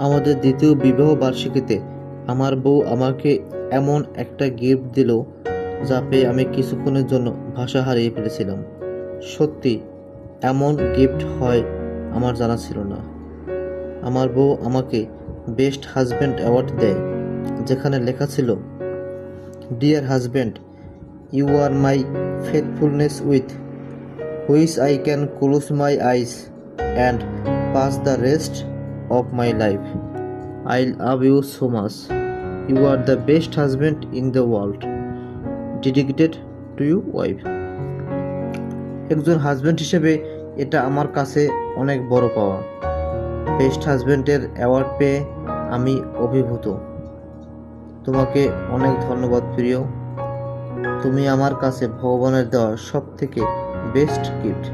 আমাদের দ্বিতীয় বিবাহ বার্ষিকীতে আমার বউ আমাকে এমন একটা গিফট দিল যা পেয়ে আমি কিছুক্ষণের জন্য ভাষা হারিয়ে ফেলেছিলাম। সত্যি এমন গিফট হয় আমার জানা ছিল না। আমার বউ আমাকে বেস্ট হাজব্যান্ড অ্যাওয়ার্ড দেয়, যেখানে লেখা ছিল, dear husband, you are my faithfulness with which I can close my eyes and pass the rest of my life. I love you so much. You are the best husband in the world. Dedicated to you, wife. একজন husband হিসেবে এটা আমার কাছে অনেক বড় পাওয়া। Best হাজব্যান্ডের award পেয়ে আমি অভিভূত। তোমাকে অনেক ধন্যবাদ প্রিয়। তুমি আমার কাছে ভগবানের দেওয়া সব থেকে বেস্ট গিফট।